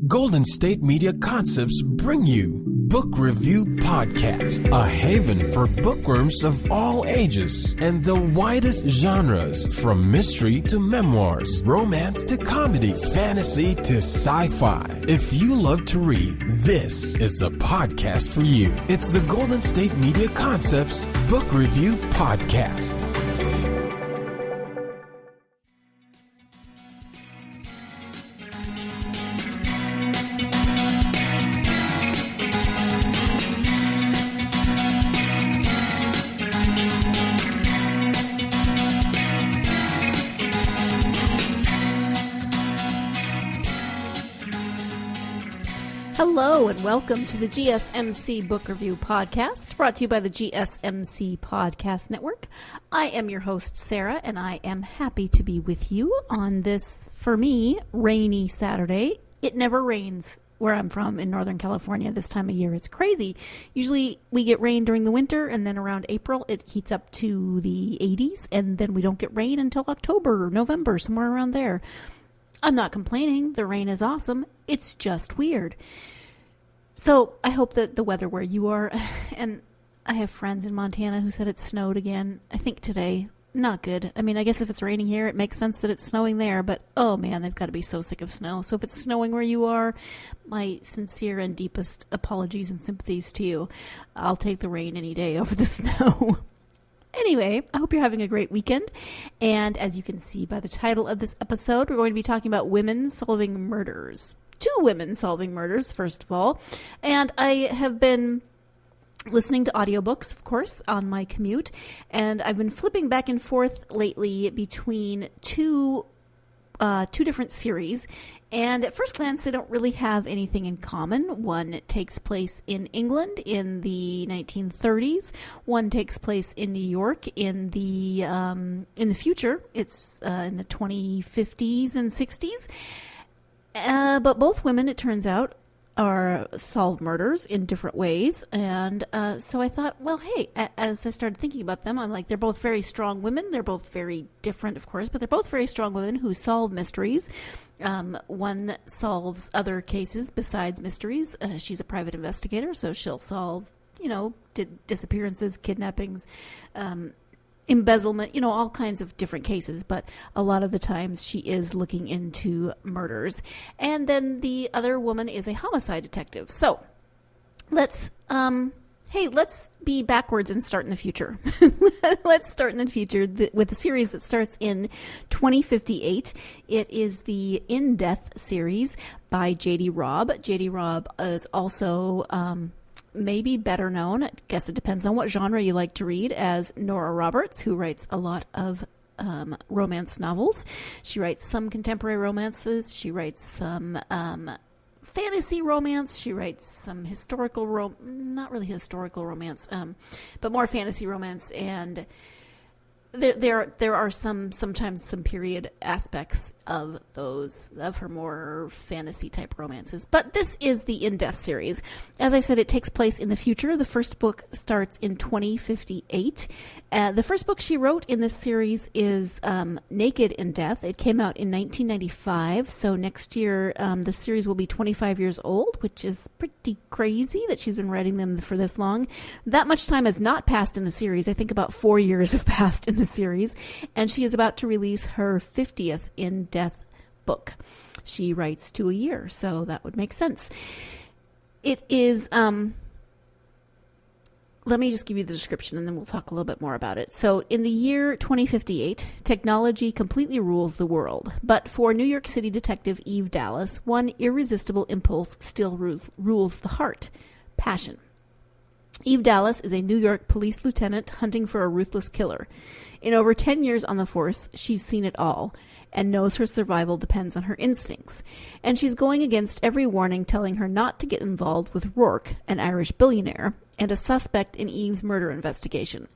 Golden State Media Concepts bring you Book Review Podcast, a haven for bookworms of all ages and the widest genres, from mystery to memoirs, romance to comedy, fantasy to sci-fi. If you love to read, this is a podcast for you. It's the Golden State Media Concepts Book Review Podcast. Hello and welcome to the GSMC Book Review Podcast, brought to you by the GSMC Podcast Network. I am your host, Sarah, and I am happy to be with you on this, for me, rainy Saturday. It never rains where I'm from in Northern California this time of year. It's crazy. Usually we get rain during the winter, and then around April it heats up to the 80s, and then we don't get rain until October or November, somewhere around there. I'm not complaining. The rain is awesome. It's just weird. So I hope that the weather where you are, and I have friends in Montana who said it snowed again, I think today. Not good. I mean, I guess if it's raining here, it makes sense that it's snowing there, but oh man, they've got to be so sick of snow. So if it's snowing where you are, my sincere and deepest apologies and sympathies to you. I'll take the rain any day over the snow. Anyway, I hope you're having a great weekend. And as you can see by the title of this episode, we're going to be talking about women solving murders. 2 women solving murders, first of all. And I have been listening to audiobooks, of course, on my commute. And I've been flipping back and forth lately between two different series. And at first glance, they don't really have anything in common. One takes place in England in the 1930s. One takes place in New York in the future. It's in the 2050s and 60s. But both women, it turns out, solve murders in different ways. And so I thought, well, hey, as I started thinking about them, I'm like, they're both very strong women. They're both very different, of course, but they're both very strong women who solve mysteries. One solves other cases besides mysteries. She's a private investigator, so she'll solve, disappearances, kidnappings, embezzlement, all kinds of different cases, but a lot of the times she is looking into murders. And then the other woman is a homicide detective. So let's be backwards and start in the future. Let's start in the future with a series that starts in 2058. It is the In Death series by JD Robb. JD Robb is also maybe better known, I guess it depends on what genre you like to read, as Nora Roberts, who writes a lot of romance novels. She writes some contemporary romances. She writes some fantasy romance. She writes some not really historical romance, but more fantasy romance. And there are sometimes some period aspects of her more fantasy type romances. But this is the In Death series. As I said, it takes place in the future. The first book starts in 2058. The first book she wrote in this series is Naked in Death. It came out in 1995. So next year, the series will be 25 years old, which is pretty crazy that she's been writing them for this long. That much time has not passed in the series. I think about 4 years have passed in the series, and she is about to release her 50th In Death book. She writes 2 a year, so that would make sense. It is, let me just give you the description and then we'll talk a little bit more about it. So in the year 2058, technology completely rules the world. But for New York City detective Eve Dallas, one irresistible impulse still rules the heart: passion. Eve Dallas is a New York police lieutenant hunting for a ruthless killer. In over 10 years on the force, she's seen it all and knows her survival depends on her instincts. And she's going against every warning telling her not to get involved with Rourke, an Irish billionaire, and a suspect in Eve's murder investigation.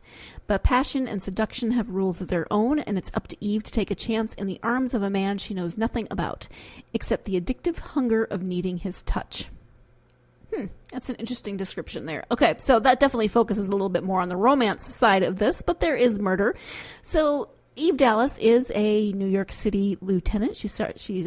But passion and seduction have rules of their own, and it's up to Eve to take a chance in the arms of a man she knows nothing about, except the addictive hunger of needing his touch. That's an interesting description there. Okay, so that definitely focuses a little bit more on the romance side of this, but there is murder. So Eve Dallas is a New York City lieutenant. She's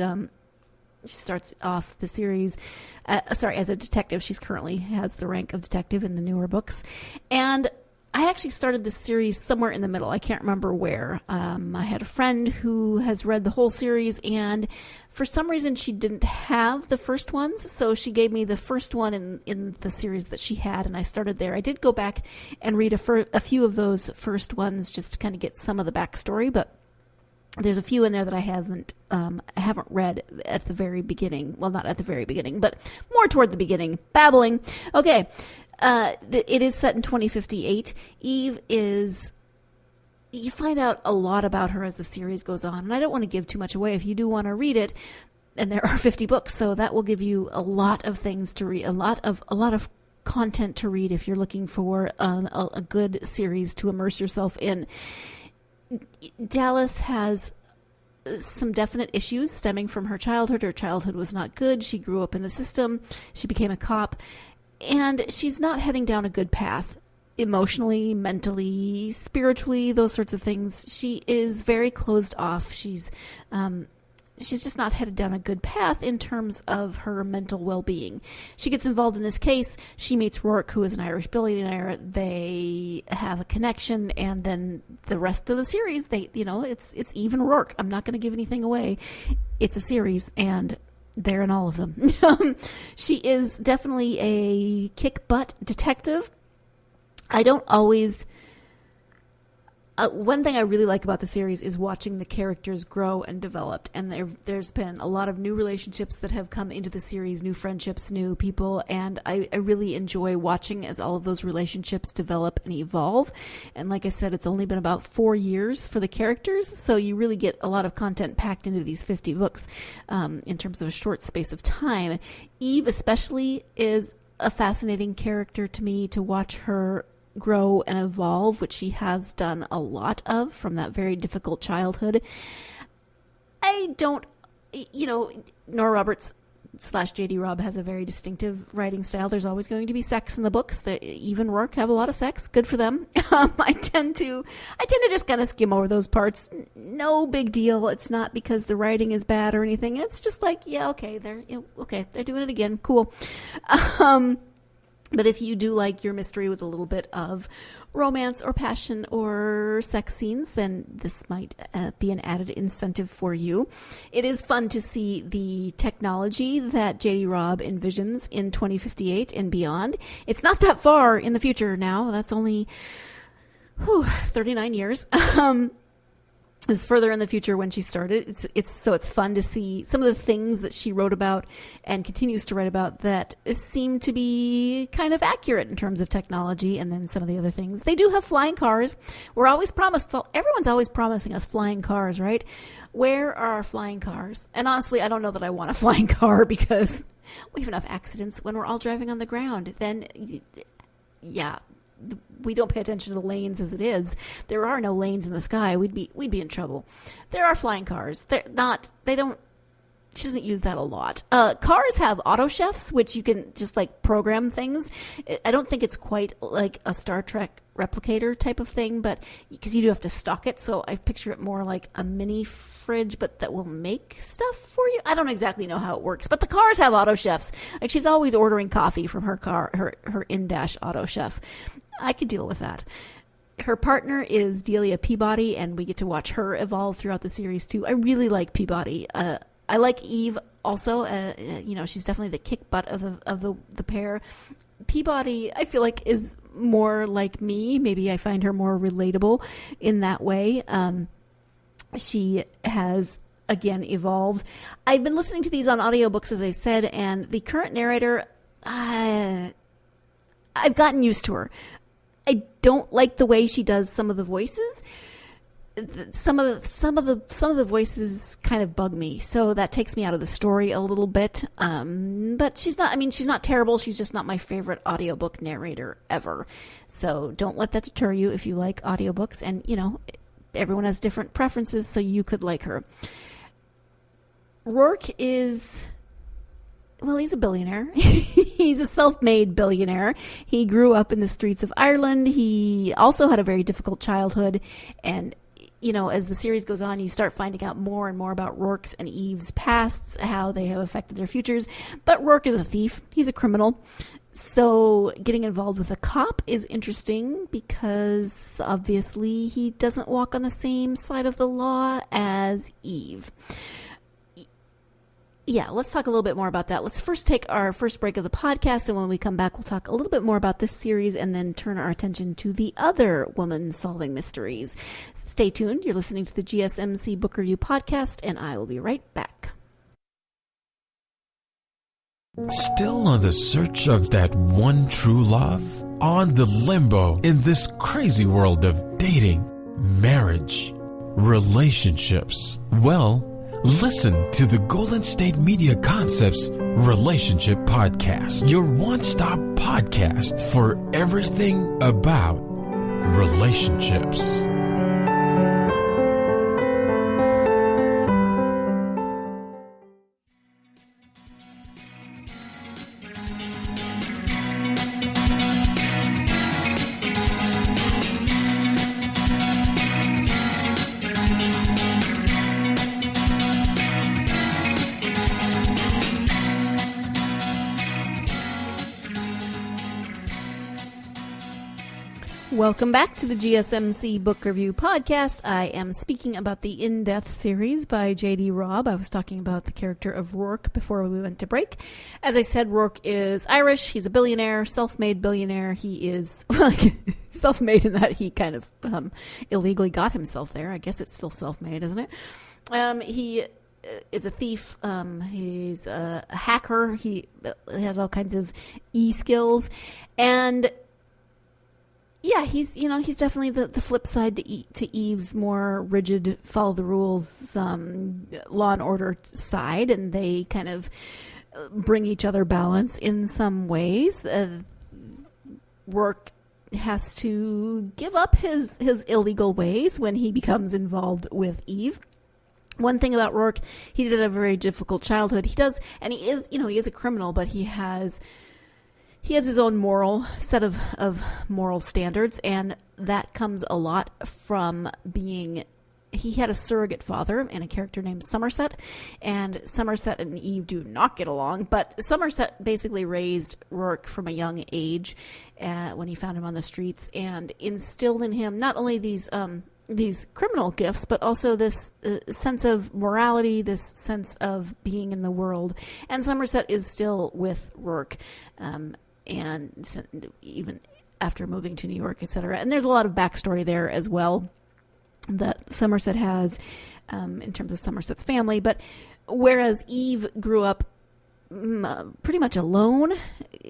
She starts off the series, as a detective. She's currently has the rank of detective in the newer books. And I actually started this series somewhere in the middle. I can't remember where. I had a friend who has read the whole series, and for some reason she didn't have the first ones, so she gave me the first one in the series that she had, and I started there. I did go back and read a few of those first ones just to kind of get some of the backstory, but there's a few in there that I haven't read at the very beginning. Well, not at the very beginning, but more toward the beginning. Babbling. Okay. It is set in 2058. Eve is... You find out a lot about her as the series goes on, and I don't want to give too much away. If you do want to read it, and there are 50 books, so that will give you a lot of things to read, a lot of content to read if you're looking for a good series to immerse yourself in. Dallas has some definite issues stemming from her childhood. Her childhood was not good. She grew up in the system. She became a cop. And she's not heading down a good path emotionally, mentally, spiritually, those sorts of things. She is very closed off. She's just not headed down a good path in terms of her mental well-being. She gets involved in this case. She meets Rourke, who is an Irish billionaire. They have a connection, and then the rest of the series, it's even Rourke. I'm not going to give anything away. It's a series, and they're in all of them. She is definitely a kick-butt detective. I don't always... one thing I really like about the series is watching the characters grow and develop. And there's been a lot of new relationships that have come into the series, new friendships, new people. And I really enjoy watching as all of those relationships develop and evolve. And like I said, it's only been about 4 years for the characters. So you really get a lot of content packed into these 50 books in terms of a short space of time. Eve especially is a fascinating character to me to watch her grow and evolve, which she has done a lot of from that very difficult childhood. Nora Roberts / JD Robb has a very distinctive writing style. There's always going to be sex in the books. Even Rourke have a lot of sex. Good for them. I tend to just kind of skim over those parts. No big deal. It's not because the writing is bad or anything. It's just like, yeah, okay, they're doing it again. Cool. But if you do like your mystery with a little bit of romance or passion or sex scenes, then this might be an added incentive for you. It is fun to see the technology that JD Robb envisions in 2058 and beyond. It's not that far in the future now. That's only 39 years. It was further in the future when she started. It's fun to see some of the things that she wrote about and continues to write about that seem to be kind of accurate in terms of technology, and then some of the other things. They do have flying cars. We're always promised, well, everyone's always promising us flying cars, right? Where are our flying cars? And honestly, I don't know that I want a flying car because we have enough accidents when we're all driving on the ground. Then, yeah, we don't pay attention to the lanes as it is. There are no lanes in the sky. We'd be in trouble. There are flying cars. She doesn't use that a lot. Cars have auto chefs, which you can just like program things. I don't think it's quite like a Star Trek replicator type of thing, but because you do have to stock it. So I picture it more like a mini fridge, but that will make stuff for you. I don't exactly know how it works, but the cars have auto chefs. Like she's always ordering coffee from her car, her in-dash auto chef. I could deal with that. Her partner is Delia Peabody, and we get to watch her evolve throughout the series too. I really like Peabody. I like Eve also. She's definitely the kick butt of the pair. Peabody, I feel like, is more like me. Maybe I find her more relatable in that way. She has, again, evolved. I've been listening to these on audiobooks, as I said, and the current narrator, I've gotten used to her. I don't like the way she does some of the voices. Some of the voices kind of bug me, so that takes me out of the story a little bit. But she's not terrible. She's just not my favorite audiobook narrator ever. So don't let that deter you if you like audiobooks. And everyone has different preferences, so you could like her. Rourke is, well, he's a billionaire. He's a self-made billionaire. He grew up in the streets of Ireland. He also had a very difficult childhood, and as the series goes on, you start finding out more and more about Rourke's and Eve's pasts, how they have affected their futures. But Rourke is a thief. He's a criminal. So getting involved with a cop is interesting because obviously he doesn't walk on the same side of the law as Eve. Yeah, let's talk a little bit more about that. Let's first take our first break of the podcast, and when we come back, we'll talk a little bit more about this series and then turn our attention to the other woman solving mysteries. Stay tuned. You're listening to the GSMC Book Review Podcast, and I will be right back. Still on the search of that one true love? On the limbo in this crazy world of dating, marriage, relationships? Well, listen to the Golden State Media Concepts Relationship Podcast, your one-stop podcast for everything about relationships. Welcome back to the GSMC Book Review Podcast. I am speaking about the In Death series by JD Robb. I was talking about the character of Rourke before we went to break. As I said, Rourke is Irish. He's a billionaire, self-made billionaire. He is self-made in that he kind of illegally got himself there. I guess it's still self-made, isn't it? He is a thief. He's a hacker. He has all kinds of e-skills. And yeah, he's definitely the flip side to Eve's more rigid, follow the rules, law and order side, and they kind of bring each other balance in some ways. Rourke has to give up his illegal ways when he becomes involved with Eve. One thing about Rourke, he did have a very difficult childhood. He does, and he is a criminal, but he has his own set of moral standards, and that comes a lot from he had a surrogate father and a character named Somerset, and Somerset and Eve do not get along, but Somerset basically raised Rourke from a young age when he found him on the streets and instilled in him not only these criminal gifts, but also this sense of morality, this sense of being in the world. And Somerset is still with Rourke, and even after moving to New York, etc. And there's a lot of backstory there as well that Somerset has in terms of Somerset's family. But whereas Eve grew up pretty much alone,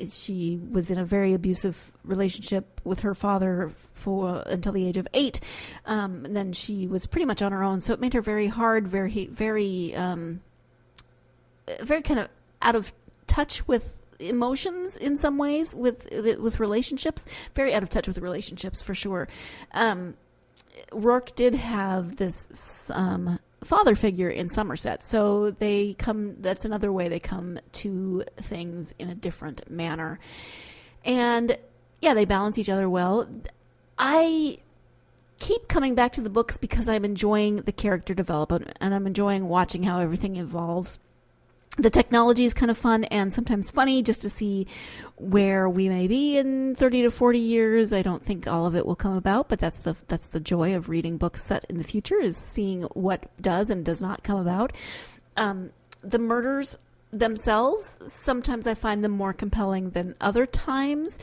she was in a very abusive relationship with her father until the age of 8. And then she was pretty much on her own. So it made her very hard, very kind of out of touch with emotions in some ways, with relationships, very out of touch with relationships for sure. Rourke did have this father figure in Somerset, so that's another way they come to things in a different manner. And yeah, they balance each other well. I keep coming back to the books because I'm enjoying the character development and I'm enjoying watching how everything evolves. The technology is kind of fun and sometimes funny just to see where we may be in 30 to 40 years. I don't think all of it will come about, but that's the joy of reading books set in the future, is seeing what does and does not come about. The murders themselves, sometimes I find them more compelling than other times.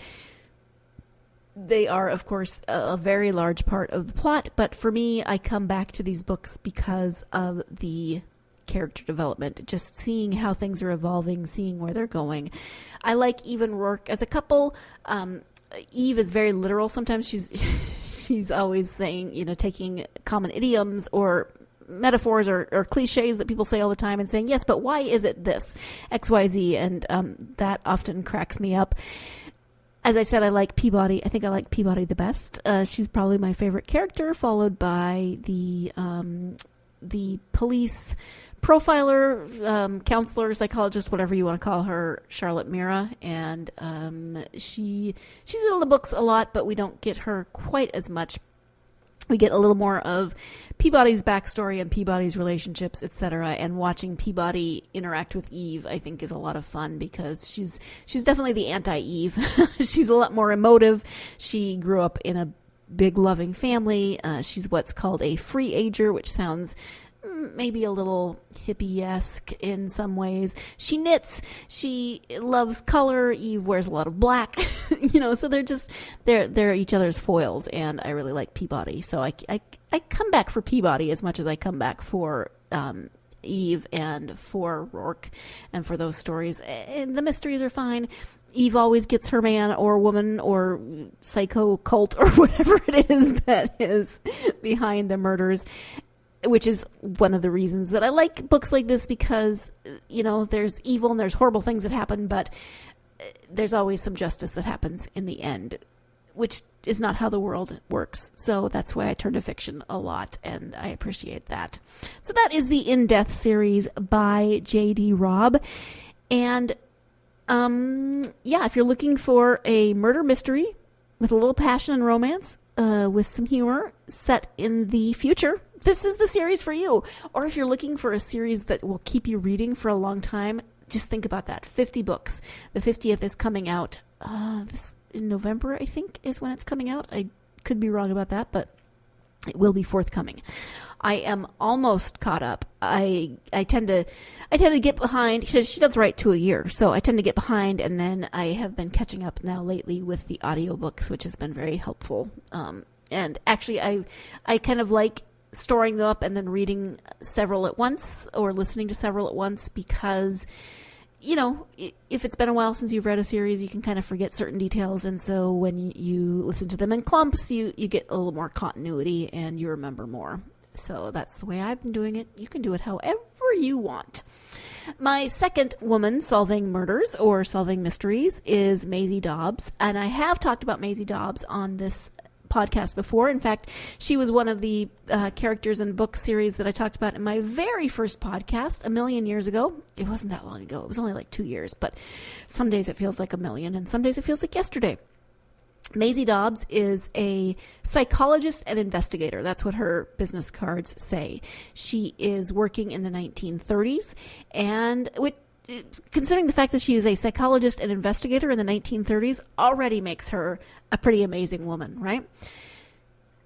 They are, of course, a very large part of the plot, but for me, I come back to these books because of the character development, just seeing how things are evolving, seeing where they're going. I like Eve and Rourke as a couple. Eve is very literal. Sometimes she's always saying, taking common idioms or metaphors or cliches that people say all the time and saying, yes, but why is it this XYZ? And that often cracks me up. As I said, I like Peabody. I think I like Peabody the best. She's probably my favorite character, followed by the police profiler, counselor, psychologist, whatever you want to call her, Charlotte Mira. And she's in the books a lot, but we don't get her quite as much. we get a little more of Peabody's backstory and Peabody's relationships, etc. And watching Peabody interact with Eve, I think, is a lot of fun because she's definitely the anti-Eve. She's a lot more emotive. She grew up in a big loving family. She's what's called a free ager, which sounds maybe a little hippie-esque in some ways. She knits. She loves color. Eve wears a lot of black. So they're each other's foils, and I really like Peabody. So I come back for Peabody as much as I come back for Eve and for Rourke and for those stories. And the mysteries are fine. Eve always gets her man or woman or psycho cult or whatever it is that is behind the murders, which is one of the reasons that I like books like this because, there's evil and there's horrible things that happen, but there's always some justice that happens in the end, which is not how the world works. So that's why I turn to fiction a lot, and I appreciate that. So that is the In Death series by JD Robb. And, if you're looking for a murder mystery with a little passion and romance, with some humor set in the future, this is the series for you. Or if you're looking for a series that will keep you reading for a long time, just think about that. 50 books. The 50th is coming out this in November, I think, is when it's coming out. I could be wrong about that, but it will be forthcoming. I am almost caught up. I tend to get behind. She does write 2 a year, so I tend to get behind, and then I have been catching up now lately with the audiobooks, which has been very helpful. And actually, I kind of like storing them up and then reading several at once or listening to several at once because, if it's been a while since you've read a series, you can kind of forget certain details. And so when you listen to them in clumps, you get a little more continuity and you remember more. So that's the way I've been doing it. You can do it however you want. My second woman solving murders or solving mysteries is Maisie Dobbs. And I have talked about Maisie Dobbs on this podcast before. In fact, she was one of the characters in book series that I talked about in my very first podcast 1 million years ago. It wasn't that long ago. It was only like 2 years, but some days it feels like 1 million and some days it feels like yesterday. Maisie Dobbs is a psychologist and investigator. That's what her business cards say. She is working in the 1930s, and considering the fact that she is a psychologist and investigator in the 1930s already makes her a pretty amazing woman, right?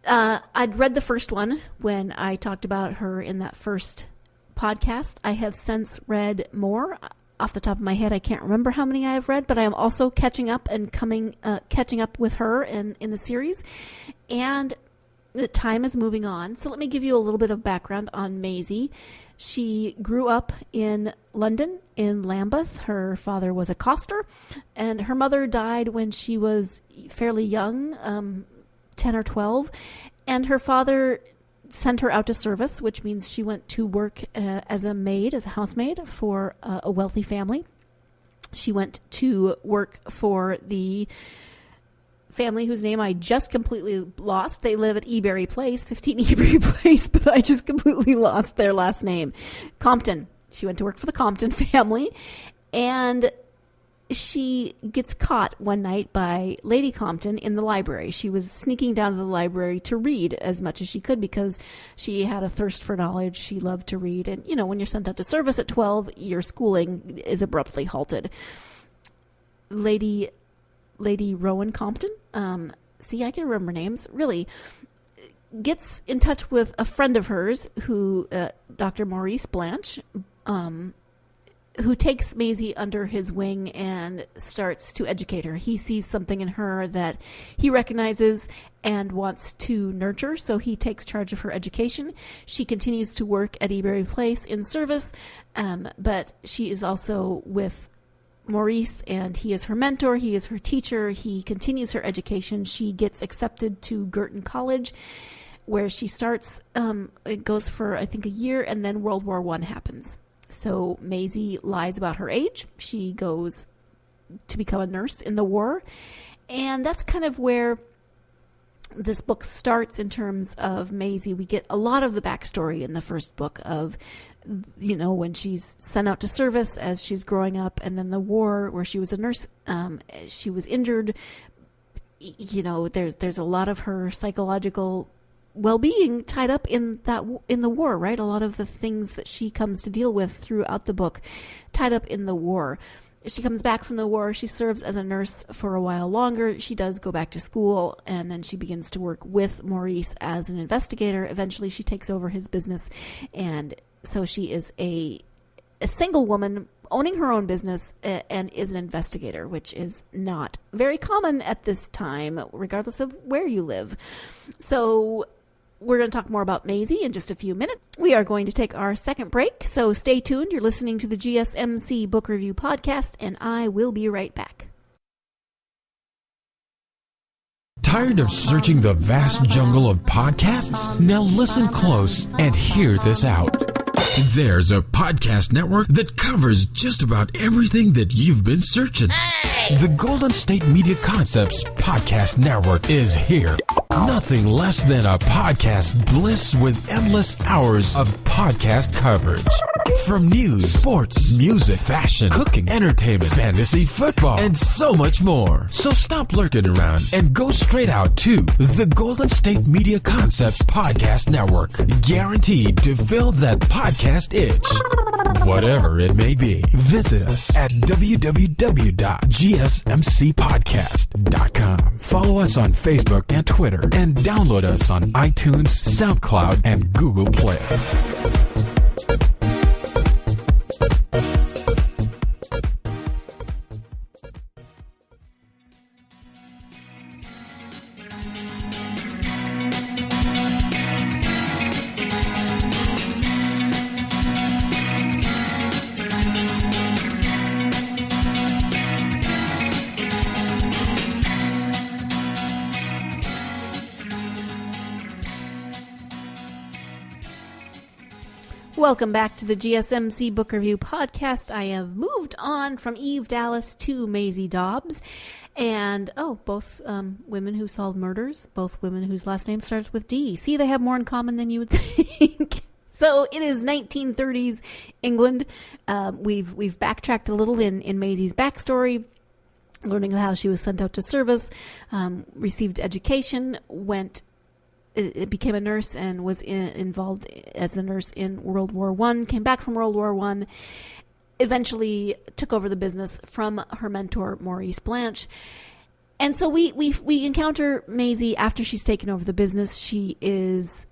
I'd read the first one when I talked about her in that first podcast. I have since read more. Off the top of my head, I can't remember how many I have read, but I am also catching up and catching up with her in the series. And the time is moving on. So let me give you a little bit of background on Maisie. She grew up in London, in Lambeth. Her father was a coster, and her mother died when she was fairly young, 10 or 12. And her father sent her out to service, which means she went to work as a maid, as a housemaid for a wealthy family. She went to work for the family whose name I just completely lost. They live at Ebury Place, 15 Ebury Place, but I just completely lost their last name. Compton. She went to work for the Compton family, and she gets caught one night by Lady Compton in the library. She was sneaking down to the library to read as much as she could because she had a thirst for knowledge. She loved to read. And, when you're sent out to service at 12, your schooling is abruptly halted. Lady Rowan Compton, I can remember names, really, gets in touch with a friend of hers who, Dr. Maurice Blanche, who takes Maisie under his wing and starts to educate her. He sees something in her that he recognizes and wants to nurture, so he takes charge of her education. She continues to work at Ebury Place in service, but she is also with Maurice, and he is her mentor, he is her teacher, he continues her education. She gets accepted to Girton College, where she starts, it goes for, I think, a year, and then World War I happens. So Maisie lies about her age. She goes to become a nurse in the war. And that's kind of where this book starts in terms of Maisie. We get a lot of the backstory in the first book of, when she's sent out to service as she's growing up, and then the war where she was a nurse. She was injured. There's a lot of her psychological well-being tied up in the war, right? A lot of the things that she comes to deal with throughout the book tied up in the war. She comes back from the war. She serves as a nurse for a while longer. She does go back to school, and then she begins to work with Maurice as an investigator. Eventually, she takes over his business, and so she is a single woman owning her own business and is an investigator, which is not very common at this time, regardless of where you live. So we're going to talk more about Maisie in just a few minutes. We are going to take our second break, so stay tuned. You're listening to the GSMC Book Review Podcast, and I will be right back. Tired of searching the vast jungle of podcasts? Now listen close and hear this out. There's a podcast network that covers just about everything that you've been searching. The Golden State Media Concepts Podcast Network is here. Nothing less than a podcast bliss with endless hours of podcast coverage. From news, sports, music, fashion, cooking, entertainment, fantasy, football, and so much more. So stop lurking around and go straight out to the Golden State Media Concepts Podcast Network. Guaranteed to fill that podcast itch. Whatever it may be, visit us at www.gsmcpodcast.com. Follow us on Facebook and Twitter, and download us on iTunes, SoundCloud, and Google Play. Welcome back to the GSMC Book Review Podcast. I have moved on from Eve Dallas to Maisie Dobbs. And, both women who solve murders, both women whose last name starts with D. See, they have more in common than you would think. So it is 1930s England. We've backtracked a little in Maisie's backstory, learning how she was sent out to service, received education, became a nurse and was involved as a nurse in World War I, came back from World War I, eventually took over the business from her mentor, Maurice Blanche. And so we encounter Maisie after she's taken over the business. She is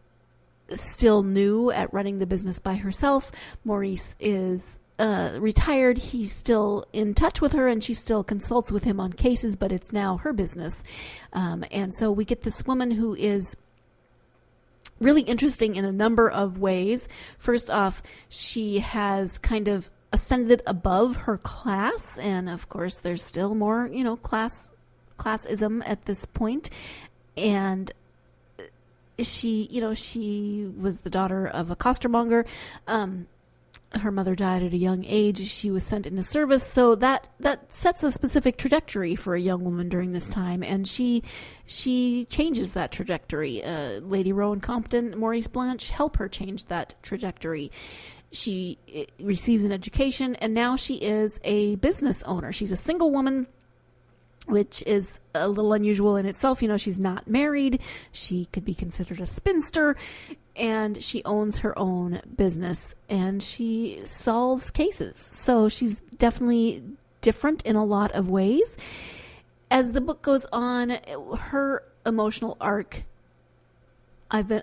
still new at running the business by herself. Maurice is retired. He's still in touch with her, and she still consults with him on cases, but it's now her business. And so we get this woman who is really interesting in a number of ways. First off, she has kind of ascended above her class, and of course there's still more, classism at this point. And she was the daughter of a costermonger. Her mother died at a young age. She was sent into service, so that sets a specific trajectory for a young woman during this time, and she changes that trajectory. Lady Rowan Compton, Maurice Blanche help her change that trajectory. She receives an education, and now she is a business owner. She's a single woman, which is a little unusual in itself. She's not married. She could be considered a spinster. And she owns her own business, and she solves cases. So she's definitely different in a lot of ways. As the book goes on, her emotional arc, I'm a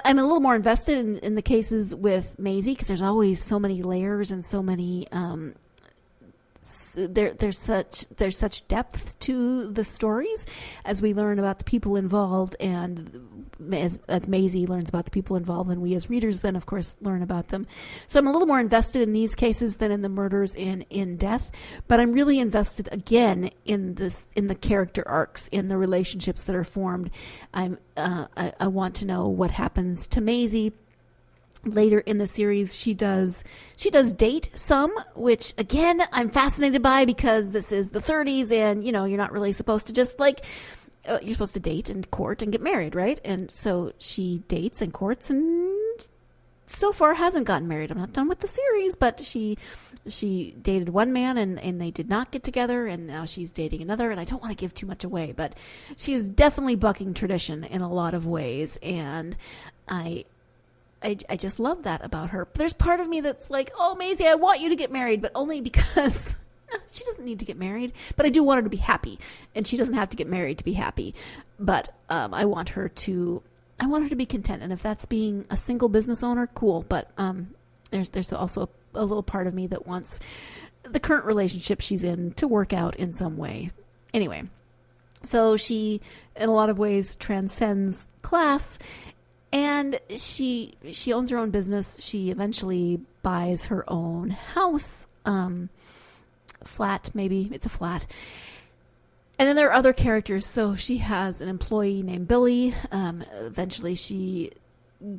little more invested in the cases with Maisie, because there's always so many layers and so many there's such depth to the stories as we learn about the people involved, and as Maisie learns about the people involved, and we as readers then of course learn about them. So I'm a little more invested in these cases than in the murders in Death, but I'm really invested again in the character arcs, in the relationships that are formed. I want to know what happens to Maisie. Later in the series, she does date some, which again I'm fascinated by, because this is the 30s, and you're not really supposed to just you're supposed to date and court and get married, right? And so she dates and courts and so far hasn't gotten married. I'm not done with the series, but she dated one man and they did not get together, and now she's dating another, and I don't want to give too much away, but she's definitely bucking tradition in a lot of ways, and I just love that about her. There's part of me that's like, oh, Maisie, I want you to get married, but only because she doesn't need to get married, but I do want her to be happy, and she doesn't have to get married to be happy, but I want her to be content, and if that's being a single business owner, cool, but there's also a little part of me that wants the current relationship she's in to work out in some way. Anyway, so she, in a lot of ways, transcends class, and she owns her own business. She eventually buys her own house, flat, maybe. It's a flat. And then there are other characters. So she has an employee named Billy. Eventually she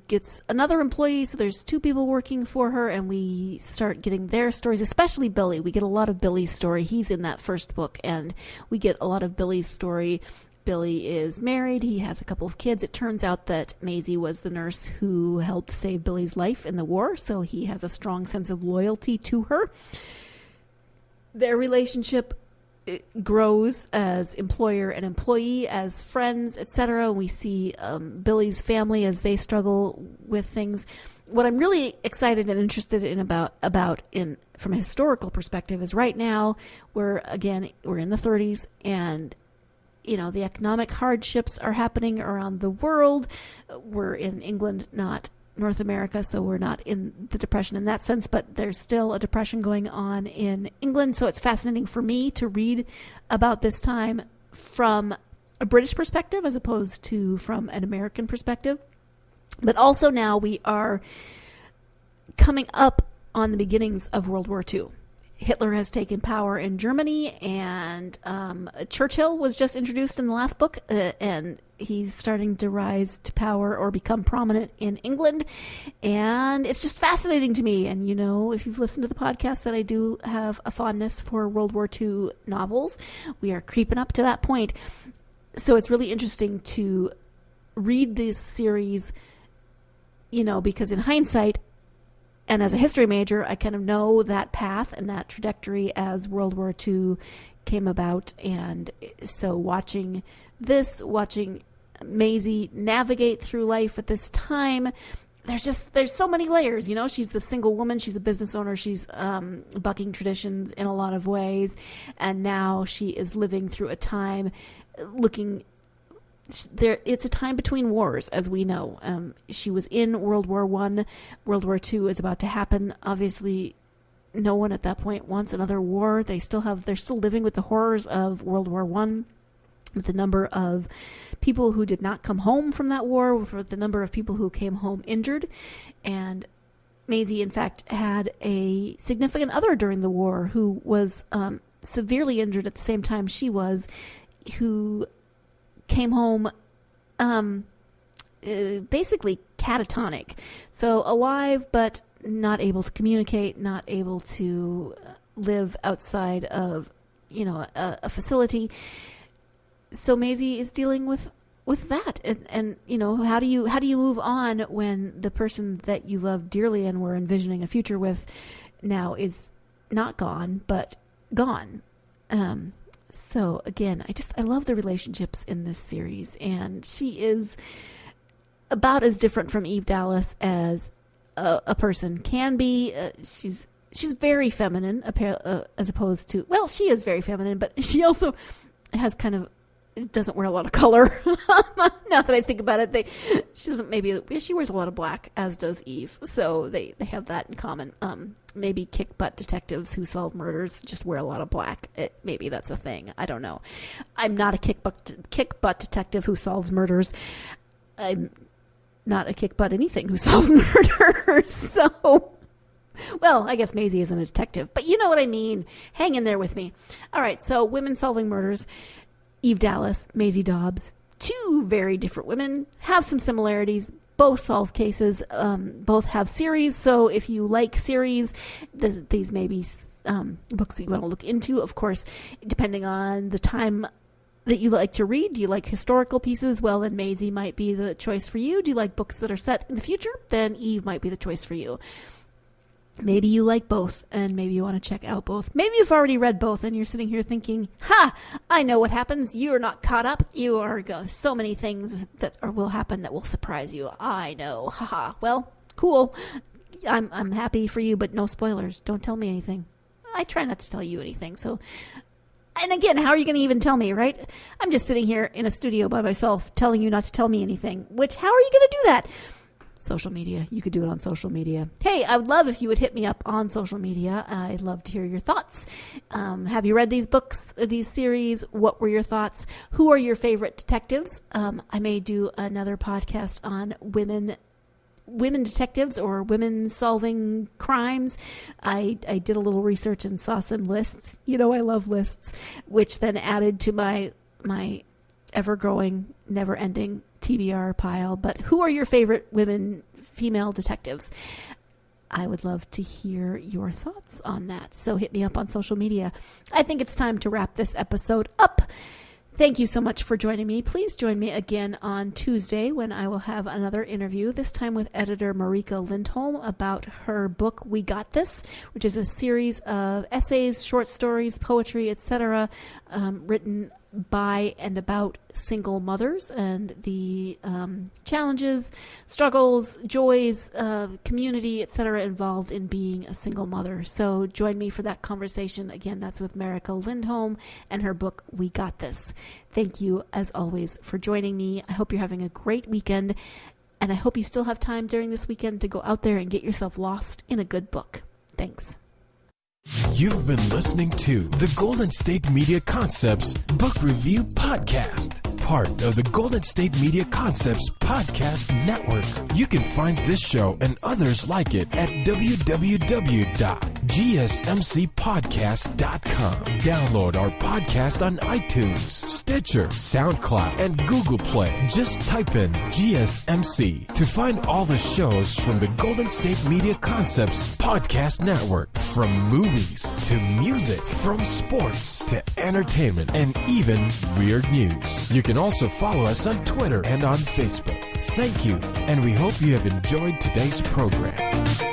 gets another employee. So there's two people working for her, and we start getting their stories, especially Billy. We get a lot of Billy's story. He's in that first book, and we get a lot of Billy's story. Billy is married. He has a couple of kids. It turns out that Maisie was the nurse who helped save Billy's life in the war. So he has a strong sense of loyalty to her. Their relationship grows as employer and employee, as friends, etc. We see Billy's family as they struggle with things. What I'm really excited and interested in about from a historical perspective is right now we're in the 30s, and the economic hardships are happening around the world. We're in England, not North America, so we're not in the Depression in that sense, but there's still a depression going on in England. So it's fascinating for me to read about this time from a British perspective as opposed to from an American perspective. But also now we are coming up on the beginnings of World War II. Hitler has taken power in Germany, and Churchill was just introduced in the last book, and he's starting to rise to power or become prominent in England, and it's just fascinating to me. And if you've listened to the podcast, that I do have a fondness for World War II novels. We are creeping up to that point, so it's really interesting to read this series, because in hindsight, and as a history major, I kind of know that path and that trajectory as World War II came about. And so watching Maisie navigate through life at this time, there's so many layers. She's the single woman, she's a business owner, she's bucking traditions in a lot of ways. And now she is living through a time it's a time between wars, as we know. She was in World War I. World War II is about to happen. Obviously, no one at that point wants another war. They're still living with the horrors of World War I, with the number of people who did not come home from that war, with the number of people who came home injured. And Maisie, in fact, had a significant other during the war who was severely injured at the same time she was, who came home basically catatonic. So alive, but not able to communicate, not able to live outside of, a facility. So Maisie is dealing with that. And how do you move on when the person that you love dearly and were envisioning a future with now is not gone, but gone? So again, I love the relationships in this series, and she is about as different from Eve Dallas as a person can be. She's very feminine, as opposed to, she is very feminine, but she also has doesn't wear a lot of color. Now that I think about it, she wears a lot of black, as does Eve. So they have that in common. Maybe kick butt detectives who solve murders just wear a lot of black. Maybe that's a thing. I don't know. I'm not a kick butt detective who solves murders. I'm not a kick butt anything who solves murders. So, I guess Maisie isn't a detective, but you know what I mean. Hang in there with me. All right. So women solving murders. Eve Dallas, Maisie Dobbs, two very different women, have some similarities, both solve cases, both have series. So if you like series, these may be books that you want to look into. Of course, depending on the time that you like to read? Do you like historical pieces? Well, then Maisie might be the choice for you. Do you like books that are set in the future? Then Eve might be the choice for you. Maybe you like both, and maybe you want to check out both. Maybe you've already read both, and you're sitting here thinking, ha, I know what happens. You're not caught up. You are so many things that will happen that will surprise you. I know. Haha. Well, cool. I'm happy for you, but no spoilers. Don't tell me anything. I try not to tell you anything, so... And again, how are you going to even tell me, right? I'm just sitting here in a studio by myself telling you not to tell me anything, which, how are you going to do that? Social media. You could do it on social media. Hey, I would love if you would hit me up on social media. I'd love to hear your thoughts. Have you read these books, these series? What were your thoughts? Who are your favorite detectives? I may do another podcast on women detectives or women solving crimes. I did a little research and saw some lists. You know, I love lists, which then added to my ever-growing, never-ending TBR pile. But who are your favorite female detectives? I would love to hear your thoughts on that. So hit me up on social media. I think it's time to wrap this episode up. Thank you so much for joining me. Please join me again on Tuesday when I will have another interview, this time with editor Marika Lindholm about her book, We Got This, which is a series of essays, short stories, poetry, etc., written by and about single mothers and the challenges, struggles, joys, community, etc. involved in being a single mother. So join me for that conversation. Again, that's with Marika Lindholm and her book, We Got This. Thank you, as always, for joining me. I hope you're having a great weekend, and I hope you still have time during this weekend to go out there and get yourself lost in a good book. Thanks. You've been listening to the Golden State Media Concepts Book Review Podcast, part of the Golden State Media Concepts Podcast Network. You can find this show and others like it at www.gsmcpodcast.com. Download our podcast on iTunes, Stitcher, SoundCloud, and Google Play. Just type in GSMC to find all the shows from the Golden State Media Concepts Podcast Network, from movies to music, from sports to entertainment, and even weird news. You can also follow us on Twitter and on Facebook. Thank you, and we hope you have enjoyed today's program.